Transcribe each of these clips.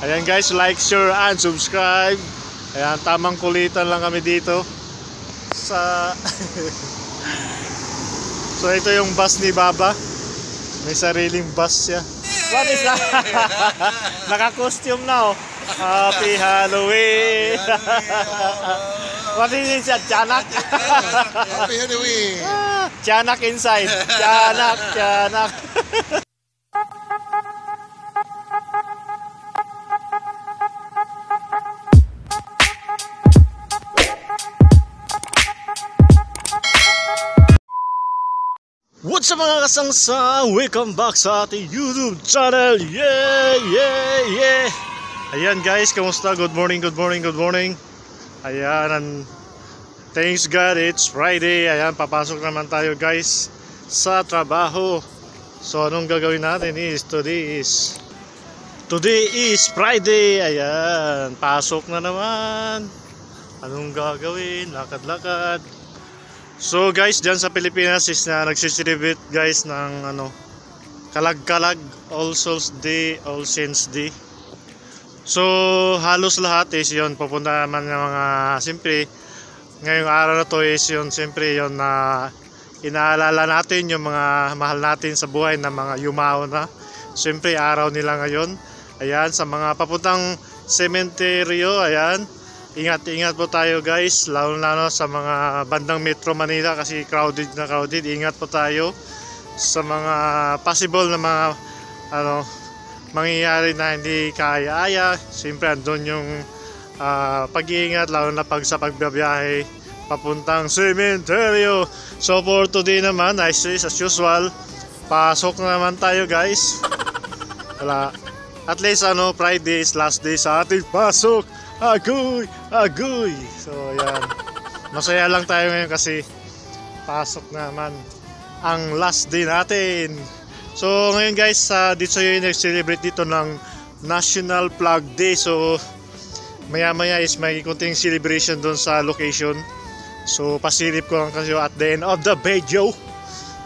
Ayan guys, like, share, and subscribe. Ayan, tamang kulitan lang kami dito sa so ito yung bus ni Baba. May sariling bus siya. What is that? Naka-costume na oh. Happy Halloween. What is it? Tiyanak? Happy Halloween. Tiyanak inside. Tiyanak. What's up mga kasangsang? Welcome back sa ating YouTube channel. Yeah. Ayan guys, kamusta? Good morning. Ayan, thanks God, it's Friday. Ayan, papasok naman tayo guys sa trabaho. So anong gagawin natin is today is Friday. Ayan, pasok na naman. Anong gagawin? Lakad-lakad. So guys, dyan sa Pilipinas is na nagsisiribit guys ng kalag-kalag, All Souls Day, All Saints Day. So halos lahat is yun, pupunta naman ng mga, siyempre ngayong araw na to is yun, siyempre yun na inaalala natin yung mga mahal natin sa buhay na mga yumao na. Siyempre araw nila ngayon. Ayan, sa mga papuntang sementeryo, ayan, ingat po tayo guys, lalo sa mga bandang Metro Manila kasi crowded. Ingat po tayo sa mga possible na mga mangyayari na hindi kaya-aya. Siyempre andun yung pag-iingat, lalo na pag sa pagbabiyahe papuntang sementeryo. So for today naman, as usual, pasok na naman tayo guys. At least Friday is last day sa ating pasok. Agoy. So yan, masaya lang tayo ngayon kasi pasok naman ang last day natin. So ngayon guys, dito yung nag-celebrate dito ng National Flag Day. So maya is may kunting celebration doon sa location. So pasilip ko lang kasi at the end of the video.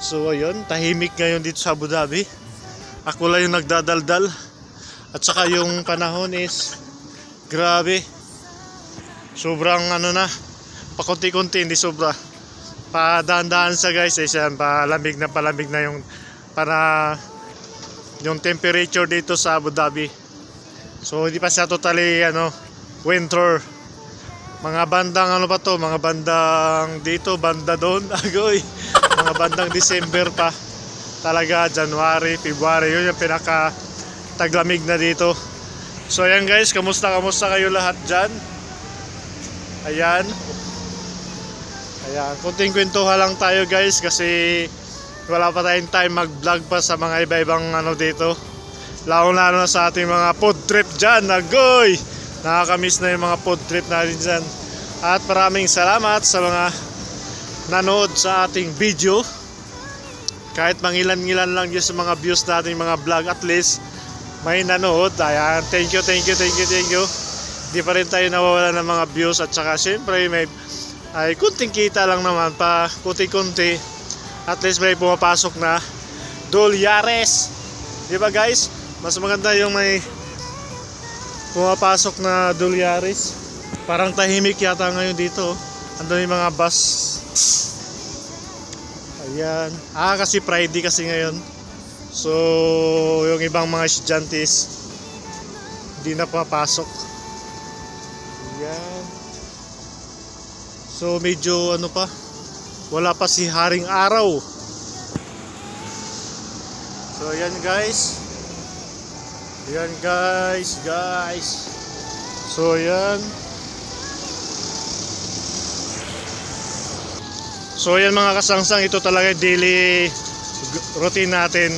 So ayun, tahimik ngayon dito sa Abu Dhabi. Ako lang yung nagdadaldal. At saka yung panahon is grabe. Sobrang na, pakunti-kunti, hindi sobra. Padaan-daan sa guys, yan, palamig na yung para yung temperature dito sa Abu Dhabi. So hindi pa siya totally winter. Mga bandang mga bandang dito, banda doon, agoy. Mga bandang December pa. Talaga January, February, yun yung pinaka taglamig na dito. So ayan guys, kamusta kayo lahat dyan? Ayan, kunting kwentuhan lang tayo guys kasi wala pa tayong time mag vlog pa sa mga iba-ibang dito. Lalo na sa ating mga food trip dyan, agoy! Nakakamiss na yung mga food trip natin dyan. At maraming salamat sa mga nanood sa ating video. Kahit mangilan-ngilan lang yung sa mga views natin, mga vlog, at least may nanood. Ayan, thank you. Hindi pa rin tayo nawawala ng mga views. At saka syempre ay kunting kita lang naman pa, kunti-kunti. At least may pumapasok na dolyares. Diba guys? Mas maganda yung may pumapasok na dolyares. Parang tahimik yata ngayon dito. Andun yung mga bus. Ayan. Kasi Friday kasi ngayon. So yung ibang mga estudyantes hindi na papasok. Ayan. So medyo pa, wala pa si Haring Araw. So ayan guys. So ayan. So ayan mga kasangsang, ito talaga daily routine natin.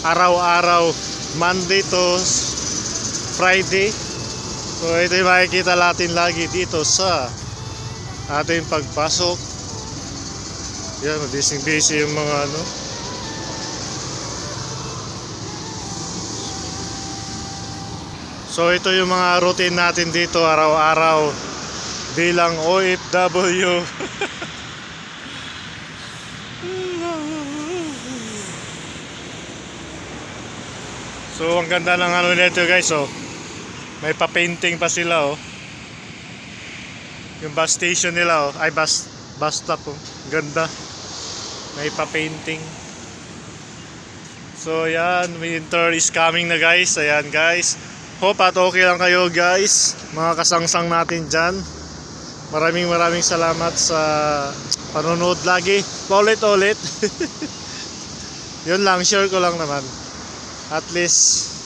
Araw-araw, Monday to Friday. So ito yung makikita natin lagi dito sa ating pagpasok. Yan, busy yung mga So ito yung mga routine natin dito araw-araw bilang OFW. So ang ganda ng nito guys, May pa-painting pa sila oh. Yung bus station nila oh. Ay bus stop oh. Ganda. May pa-painting. So yan, winter is coming na guys. Ayan guys. Hope at okay lang kayo guys. Mga kasangsang natin dyan. Maraming salamat sa panonood lagi. Paulit-ulit. Yun lang, share ko lang naman. At least.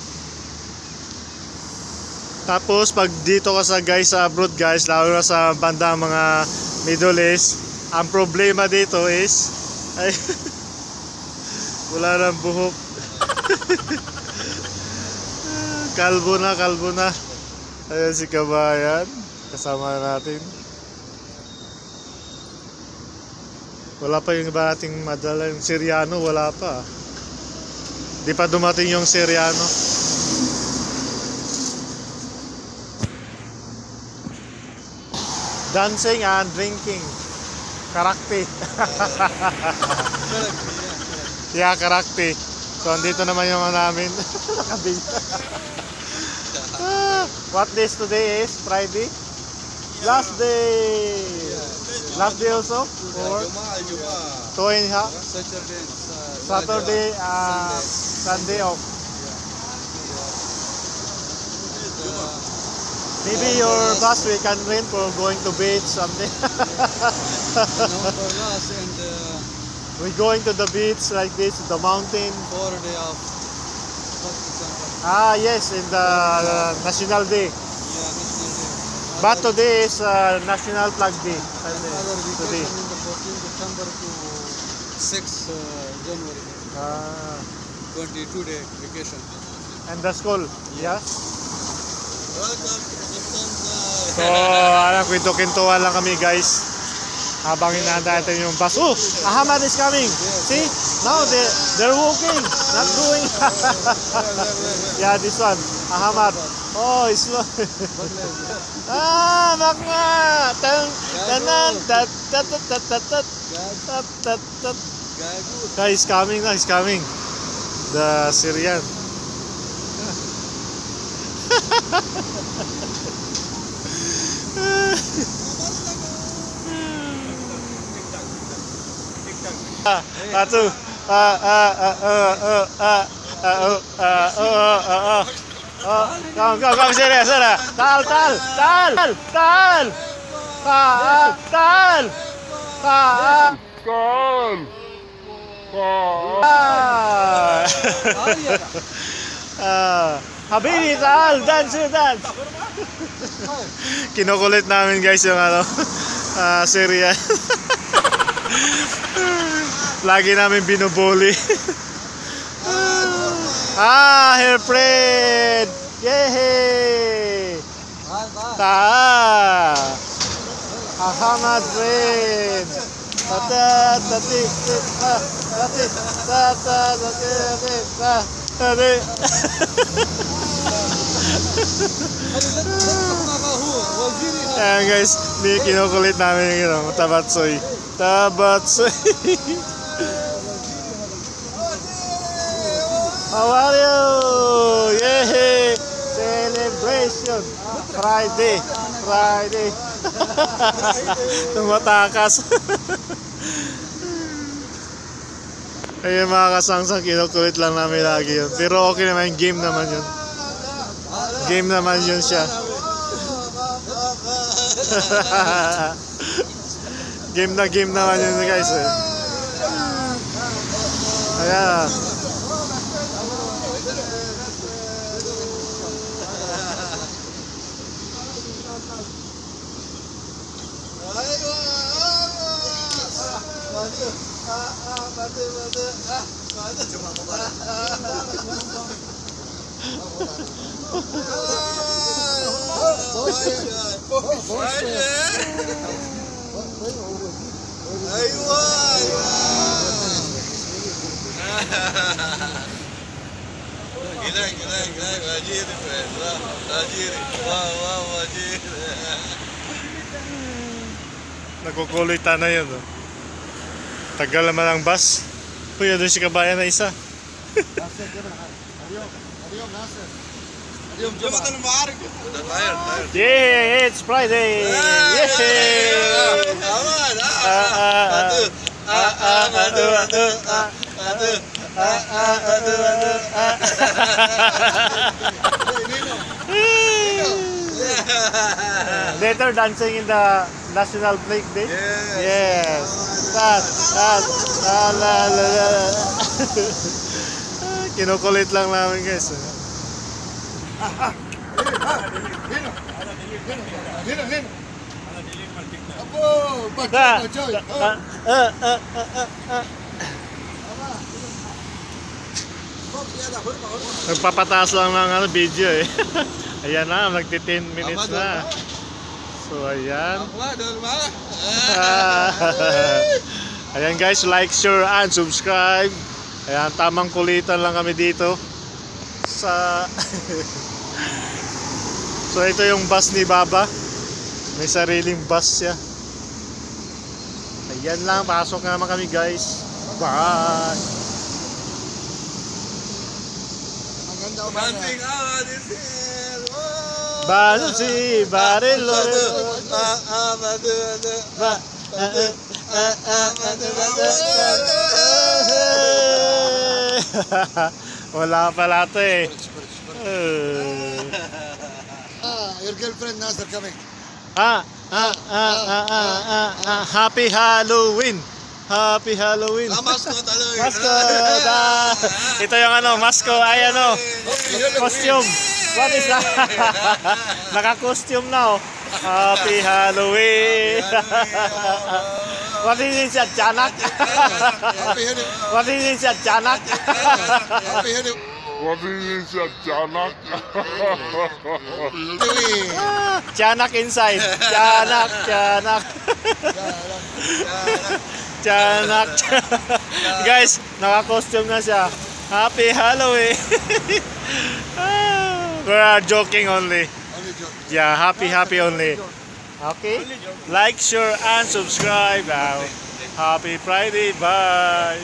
Tapos pag dito ka sa guys sa abroad guys, lalo na sa banda mga Middle East, ang problema dito is ay wala nang buhok. kalbo na. Ayan si Kabayan, kasama natin. Wala pa yung iba nating madala, yung Syriano wala pa. Di pa dumating yung Syriano. Dancing and drinking. Karakti. Yeah, karakti. So, andito naman yung namin. What day today is? Friday? Last day. Last day also? Or? Saturday, Sunday off. Maybe your bus we can rent for going to beach someday. We're going to the beach like this, the mountain. 4 day off. Ah yes, in the National Day. Yeah, National Day. But today is National Flag Day. Another Today. vacation in the 14th December to 6 January. 22-day vacation. And the school, yes? Welcome. So, kwento-kwentuhan lang kami guys. Habang hinahantay natin yung bus. Oh, Ahmad is coming. See? Now they're walking, not going. Yeah, this one. Ahmad. Oh, it's bakma. Tanan tat tat tat tat tat tat tat. He's coming now, he's coming. The Syrian. Atu Come sini sana. Tal. Habibi tal, dance. Kinukulit namin guys yung Syrian. Lagi namin binubuli. Her friend. Yehey. Ahmad friend. Ayan guys, kinukulit namin yung tabatsoy. How are you? Yay! Celebration! Friday! Tumatakas. Ayun mga kasangsang, kinukulit lang namin lagi yun. Pero okay naman, game naman yun. Game naman yun siya. Game naman yun guys eh. Ayan. Gila, wajir, wajir, wajir. Nagkukulitan na yun. Oh. Tagal naman ang bus. Uy, doon si Kabayan na isa. اليوم جمعة المعارك. Yeah, it's Friday. Later dancing in the National Flag Day. Yes. That. La, la, la, la. Kinukulit lang namin guys. هنا ابو Da. بجوي Nagpapataas lang ng video eh. Ayan na, magti 10 minutes na. So ayan. Ayan guys, like, share, and subscribe. Ayan, tamang kulitan lang kami dito sa So ito yung bus ni Baba. May sariling bus siya. Ayan lang, pasok na naman kami guys. Bye. Dancing on this hill. Bansi, barilo. Wala pala ito eh. your girlfriend Nasser coming. Happy Halloween. Happy Halloween. Mascot. Mascot. Ito yung ano, mascot. Ay ano, costume. What is that? Naka-costume na oh. Happy Halloween. What is it, Janak? Happy Halloween. What is it, Janak? Happy Halloween. What is it, Janak? Janak inside. Janak. Janak. Guys, naka-costume na siya. Happy Halloween. We are joking only. Only joke. Yeah, happy only. Okay? Like, share, and subscribe. Happy Friday. Bye.